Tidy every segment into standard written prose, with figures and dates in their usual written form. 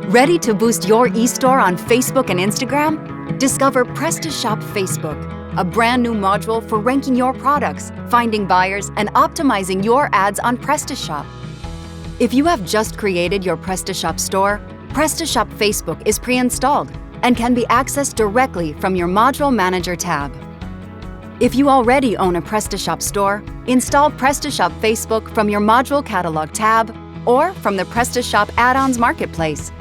Ready to boost your e-store on Facebook and Instagram? Discover PrestaShop Facebook, a brand new module for ranking your products, finding buyers, and optimizing your ads on PrestaShop. If you have just created your PrestaShop store, PrestaShop Facebook is pre-installed and can be accessed directly from your Module Manager tab. If you already own a PrestaShop store, install PrestaShop Facebook from your Module Catalog tab or from the PrestaShop Add-ons Marketplace.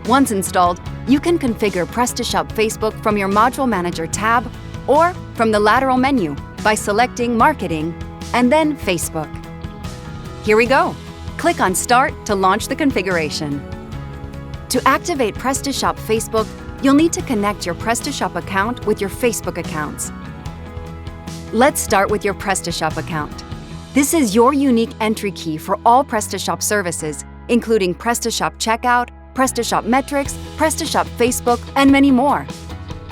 Once installed, you can configure PrestaShop Facebook from your Module Manager tab or from the lateral menu by selecting Marketing and then Facebook. Here we go. Click on Start to launch the configuration. To activate PrestaShop Facebook, you'll need to connect your PrestaShop account with your Facebook accounts. Let's start with your PrestaShop account. This is your unique entry key for all PrestaShop services, including PrestaShop Checkout, PrestaShop Metrics, PrestaShop Facebook, and many more.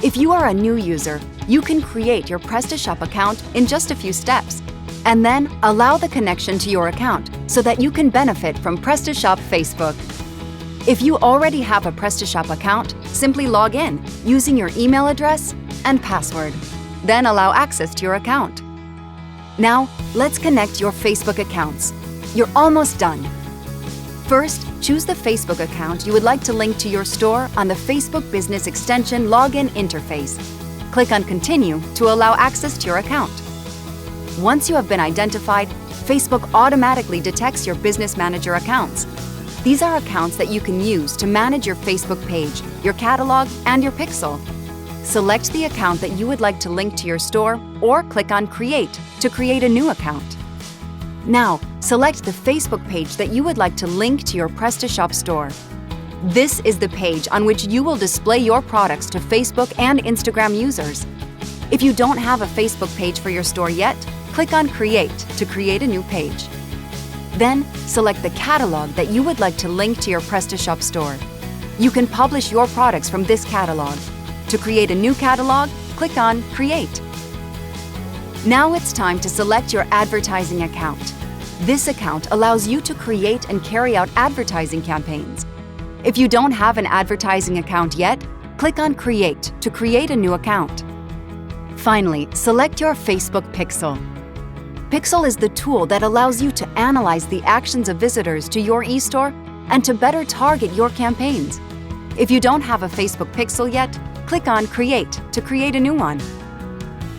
If you are a new user, you can create your PrestaShop account in just a few steps, and then allow the connection to your account so that you can benefit from PrestaShop Facebook. If you already have a PrestaShop account, simply log in using your email address and password. Then allow access to your account. Now, let's connect your Facebook accounts. You're almost done. First, choose the Facebook account you would like to link to your store on the Facebook Business Extension login interface. Click on Continue to allow access to your account. Once you have been identified, Facebook automatically detects your Business Manager accounts. These are accounts that you can use to manage your Facebook page, your catalog, and your pixel. Select the account that you would like to link to your store or click on Create to create a new account. Now, select the Facebook page that you would like to link to your PrestaShop store. This is the page on which you will display your products to Facebook and Instagram users. If you don't have a Facebook page for your store yet, click on Create to create a new page. Then, select the catalog that you would like to link to your PrestaShop store. You can publish your products from this catalog. To create a new catalog, click on Create. Now it's time to select your advertising account. This account allows you to create and carry out advertising campaigns. If you don't have an advertising account yet, click on Create to create a new account. Finally, select your Facebook Pixel. Pixel is the tool that allows you to analyze the actions of visitors to your e-store and to better target your campaigns. If you don't have a Facebook Pixel yet, click on Create to create a new one.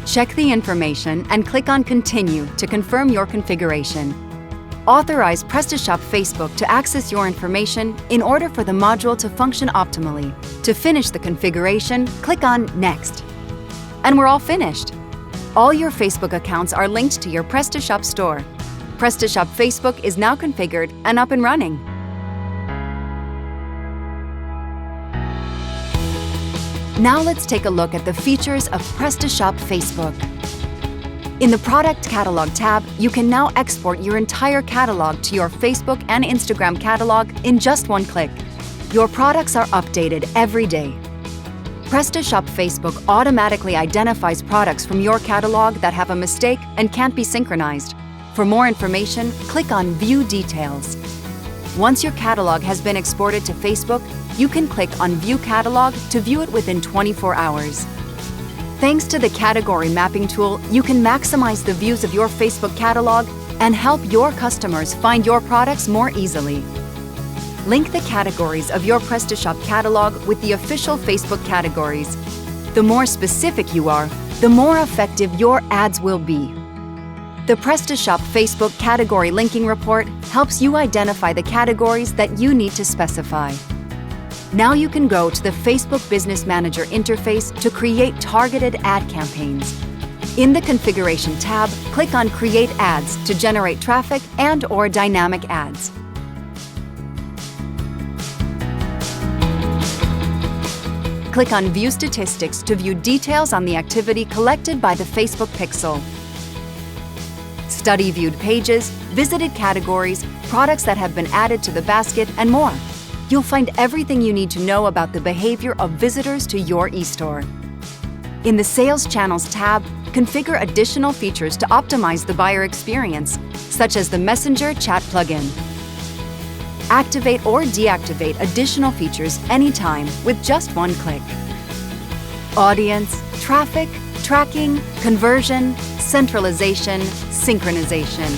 Check the information and click on Continue to confirm your configuration. Authorize PrestaShop Facebook to access your information in order for the module to function optimally. To finish the configuration, click on Next. And we're all finished. All your Facebook accounts are linked to your PrestaShop store. PrestaShop Facebook is now configured and up and running. Now let's take a look at the features of PrestaShop Facebook. In the Product Catalog tab, you can now export your entire catalog to your Facebook and Instagram catalog in just one click. Your products are updated every day. PrestaShop Facebook automatically identifies products from your catalog that have a mistake and can't be synchronized. For more information, click on View Details. Once your catalog has been exported to Facebook, you can click on View Catalog to view it within 24 hours. Thanks to the Category Mapping tool, you can maximize the views of your Facebook catalog and help your customers find your products more easily. Link the categories of your PrestaShop catalog with the official Facebook categories. The more specific you are, the more effective your ads will be. The PrestaShop Facebook Category Linking Report helps you identify the categories that you need to specify. Now you can go to the Facebook Business Manager interface to create targeted ad campaigns. In the Configuration tab, click on Create Ads to generate traffic and/or dynamic ads. Click on View Statistics to view details on the activity collected by the Facebook Pixel. Study viewed pages, visited categories, products that have been added to the basket, and more. You'll find everything you need to know about the behavior of visitors to your e-store. In the Sales Channels tab, configure additional features to optimize the buyer experience, such as the Messenger chat plugin. Activate or deactivate additional features anytime with just one click. Audience, traffic, tracking, conversion, centralization, synchronization.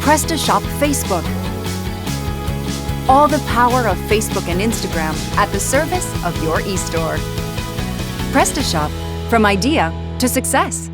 PrestaShop Facebook. All the power of Facebook and Instagram at the service of your e-store. PrestaShop, from idea to success.